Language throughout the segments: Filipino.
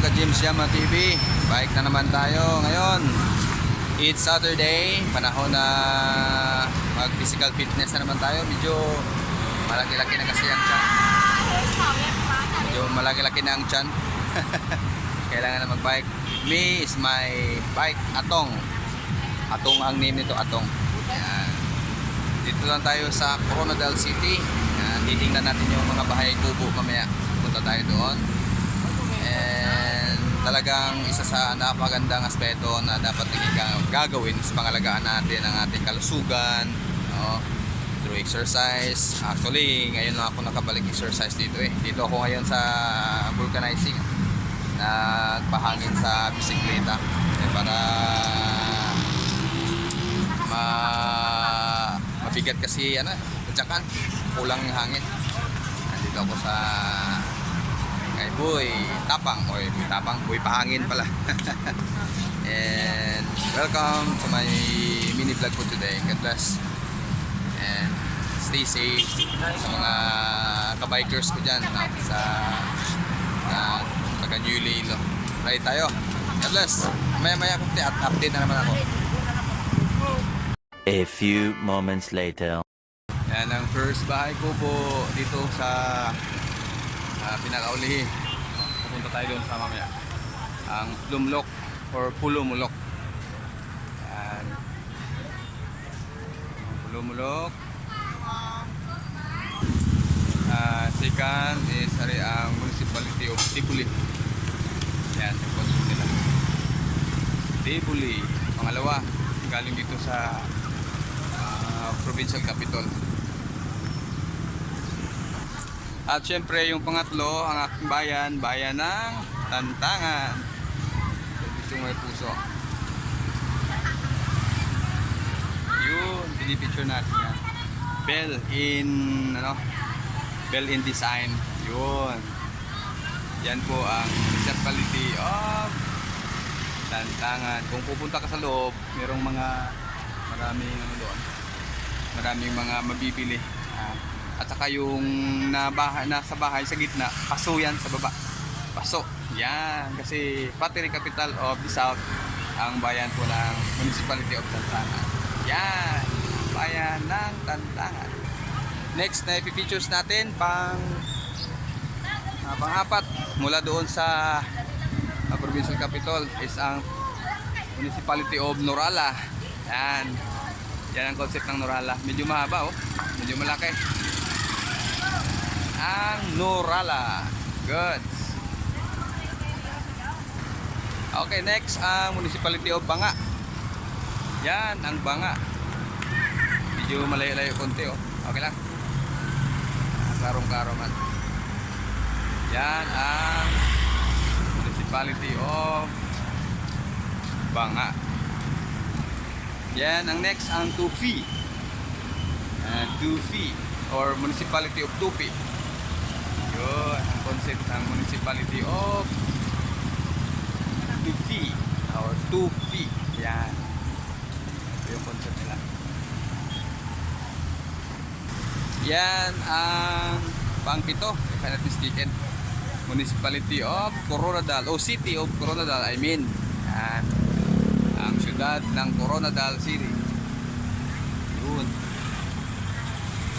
ka-James Yama TV. Bike na naman tayo ngayon. It's Saturday, panahon na mag physical fitness na naman tayo. Medyo malaki-laki na kasi ang tiyan. Medyo malaki-laki na ang tiyan. Kailangan na mag-bike. Me is my bike, Atong. Atong ang name nito, Atong. Ayan. Dito lang tayo sa Coronadal City. Ayan. Titingnan natin yung mga bahay kubo mamaya. Punta tayo doon. And talagang isa sa napagandang aspeto na dapat gagawin is pangalagaan natin ang ating kalusugan, no? Through exercise. Actually, ngayon lang ako nakabalik exercise dito eh. Dito ako ngayon sa vulcanizing. Nagpahangin sa bisikleta para mabigat kasi tadyakan, kulang yung hangin. Nandito ako sa kay Boy Tapang, Boy Tapang, Boy Pahangin pala. And welcome to my mini vlog for today. God bless and stay safe sa mga kabikers ko dyan sa taga New Iloilo. Ride tayo. God bless. Maya kung update na naman ako. A few moments later. Yan ang first bahay ko po dito sa pinakaulihi. Pupunta tayo doon sa mamaya. Ang Lumlok or Pulumulok. Yan. Pulumulok. Second is ang Municipality of Tibuli. Yan, yung concept nila. Tibuli. Pangalawa, galing dito sa provincial capital. At syempre yung pangatlo, ang aking bayan, bayan ng Tantangan. So, gusto may puso. Yun, pinipicture natin yan. Bell in design. Yun. Yan po ang municipality of Tantangan. Kung pupunta ka sa loob, merong maraming mga mabibili. At saka yung nasa bahay sa gitna, paso yan sa baba. Paso. Yan. Kasi Battery Capital of the South ang bayan po ng Municipality of Tantangan. Yan. Bayan ng Tantangan. Next na i-features natin pang-apat mula doon sa Provincial Capital is ang Municipality of Norala. Yan. Yan ang concept ng Norala. Medyo mahaba oh. Medyo malaki. Ang Norala. Good. Okay, next ang Municipality of Banga. Yan ang Banga. Medyo malayo-layo konti oh. Okay lang. Karong-karong man. Yan ang Municipality of Banga. Yan ang next ang Tupi. Tupi or Municipality of Tupi. Yun ang concept ng Municipality of Tupi or Tupi. Yan. Ito yung concept nila. Yan ang pang-pito, if I'm not mistaken, Municipality of Coronadal o City of Coronadal, I mean. Yan. Ang syudad ng Coronadal City. Yun.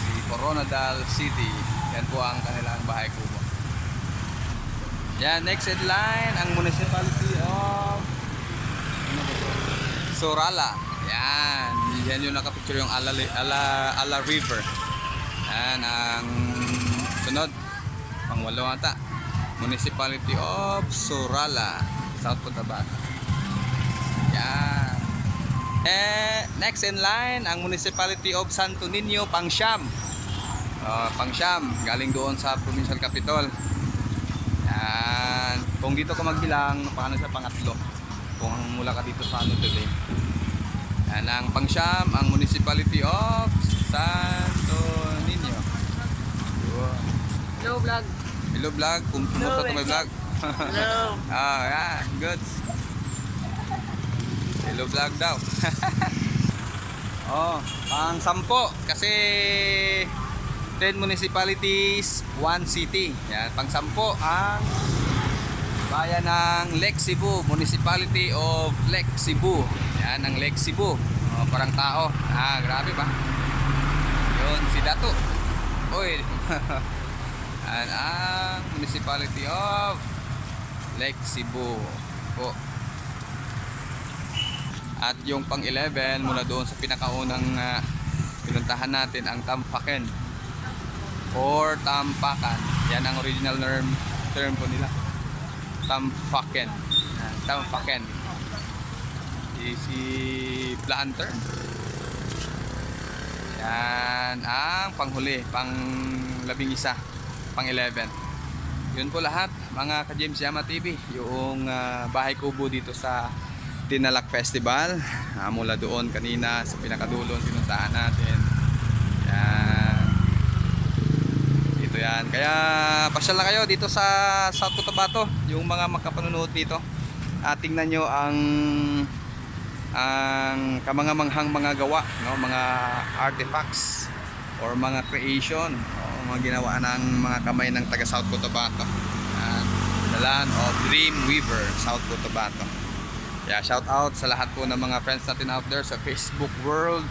Si Coronadal City. Yan po ang kanilang bahay kubo. Yan, next headline, ang Municipality of Sorala. Yan. Yan yung nakapicture yung Ala River. Yan ang sunod. Pangwalo ata. Municipality of Sorala. South Cotabato. Yan. Next in line, ang Municipality of Santo Niño, Pangsiam. Pangsiam, galing doon sa Provincial Capital. Yan. Kung dito ka magbilang, paano sa pangatlo? Kung mula ka dito sa today. Yan ang Pangsiam, ang Municipality of Santo Niño. Hello vlog. Hello vlog, kumusta to my vlog? Hello. Yeah, good. Hello vlog daw. Pang-sampo kasi 10 municipalities, 1 city. Yan, pang-sampo ang bayan ng Lake Cebu, Municipality of Lake Cebu. Yan ang Lake Cebu. Parang tao. Grabe ba? Yun, si Dato. Uy. Yan ang Municipality of Lake Cebu. Po. At yung pang 11 mula doon sa pinakaunang pinuntahan natin ang Tampakan or Tampakan. Yan ang original term po nila. Tampakan. Tampakan. Si planter. Yan ang panghuli, pang 11, pang 11. Yun po lahat mga ka-James Yama TV. Yung bahay kubo dito sa Tinalak Festival. Mula doon kanina sa pinakadulo pinuntahan natin. Yan. Dito yan. Kaya pasyal na kayo dito sa South Cotabato. Yung mga makapanunood dito. Tingnan nyo ang kamangamanghang mga gawa, no? Mga artifacts or mga creation, mga ginawa ng mga kamay ng taga South Cotabato. The land of Dream Weaver, South Cotabato. Yeah, shout out sa lahat po ng mga friends natin out there sa Facebook world.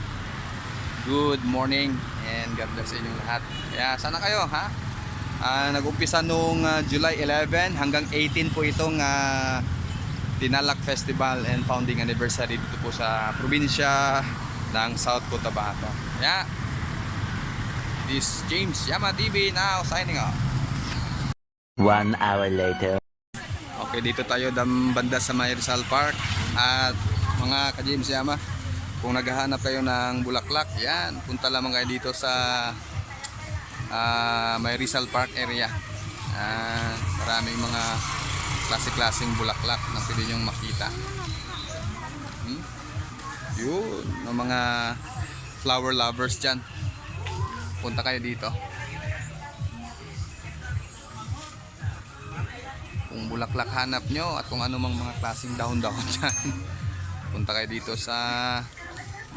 Good morning and God bless sa inyong lahat. Kaya sana kayo, ha? Nag-umpisa nung July 11 hanggang 18 po itong Tinalak Festival and founding anniversary dito po sa probinsya ng South Cotabato. Yeah. This James Yama TV now signing off. 1 hour later. Okay, dito tayo banda sa May Rizal Park. At mga ka-James Yama, kung naghahanap kayo ng bulaklak, yan, punta lamang kayo dito sa May Rizal Park area. Maraming mga klase-klaseng bulaklak na pwede nyong makita. Yun, ng mga flower lovers dyan, punta kayo dito. Kung bulaklak hanap nyo at kung ano mang mga klaseng dahon-dahon dyan, punta kayo dito sa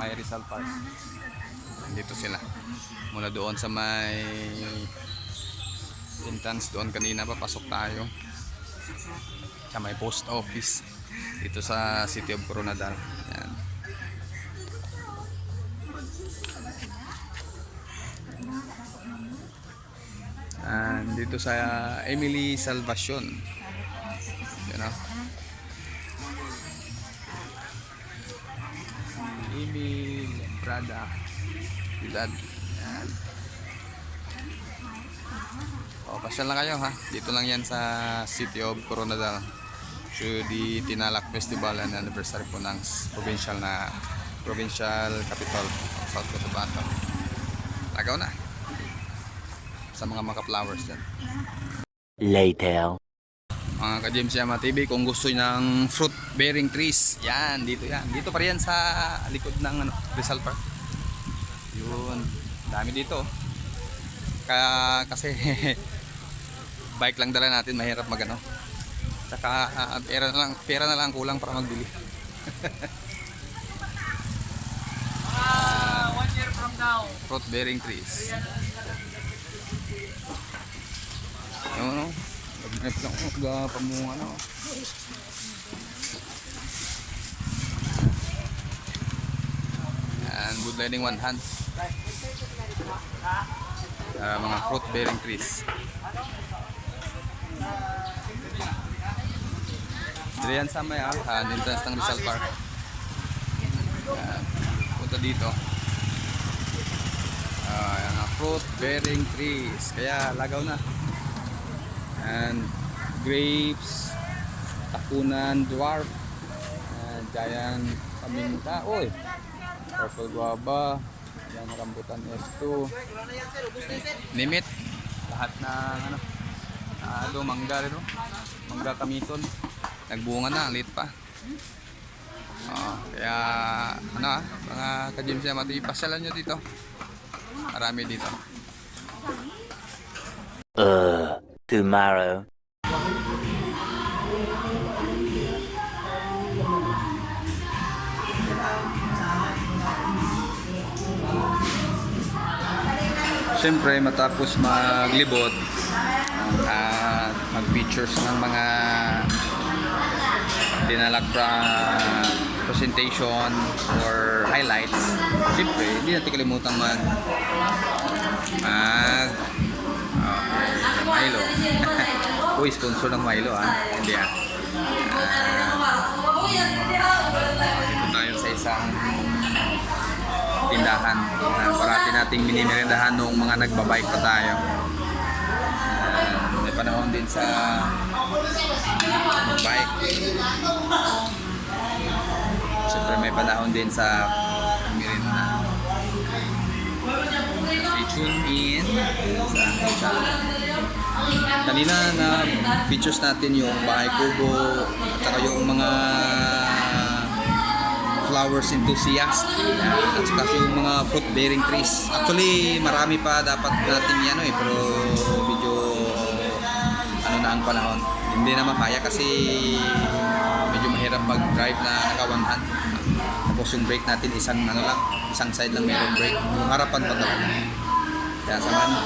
May Rizal Park. Dito sila. Mula doon sa may entrance doon kanina, papasok tayo sa may post office dito sa City of Coronadal. Yan. And dito sa Emily Salvacion. You know? Emil Prada Ciudad. Yan. Pasyal na kayo, ha. Dito lang yan sa City of Coronadal. So di Tinalak Festival and anniversary po ng provincial capital of South Cotabato. Lagaw na sa mga flowers dyan. Later. Mga ka-James Yama TV, kung gusto ng fruit bearing trees, yan, dito yan. Dito pa rin sa likod ng Rizal Park. Yun, dami dito. Kasi bike lang dala natin, mahirap magano. Saka pera na lang kulang para magbili. 1 year from now. Fruit bearing trees. Ano? Nag-net lang ako pamunga no. And good lighting one hand. Mga fruit bearing trees. Dito yan sa may entrance ng Rizal Park. Punta dito. Mga fruit bearing trees. Kaya lagaw na. And grapes, takunan, dwarf, giant paminta, purple guava, yan rambutan S2, limit, lahat ng mangga rin, mangga kamiton, nagbunga na, late pa. Kaya mga ka-James Yama TV, pasyalan nyo dito, marami dito. Tomorrow. Siyempre matapos maglibot at mag-pictures ng mga dinalak presentation or highlights, siyempre, hindi natin kalimutan Milo. Uy, sponsor ng Milo Hindi dito tayo sa isang tindahan na parati nating minimerendahan nung mga nagbabike pa tayo. May panahon din sa bike. Siyempre may panahon din sa merienda. Stay tuned in sa channel. Kanina na features natin yung bahay kubo at saka yung mga flowers enthusiast at saka yung mga fruit bearing trees. Actually marami pa dapat natin yan pero medyo na ang panahon. Hindi na makaya kasi medyo mahirap mag-drive na nakawanhan. Tapos yung brake natin isang side lang meron brake. Yung harapan pa daw. Kaya samahan.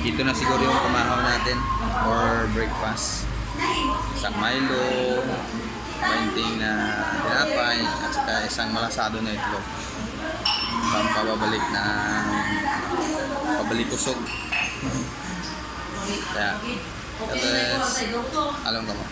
Ito na siguro yung pamahaw natin or breakfast. Isang Milo, painting na tinapay, at saka isang malasado na itlog. Isang pabalik kusog. Kaya, alam ka mo.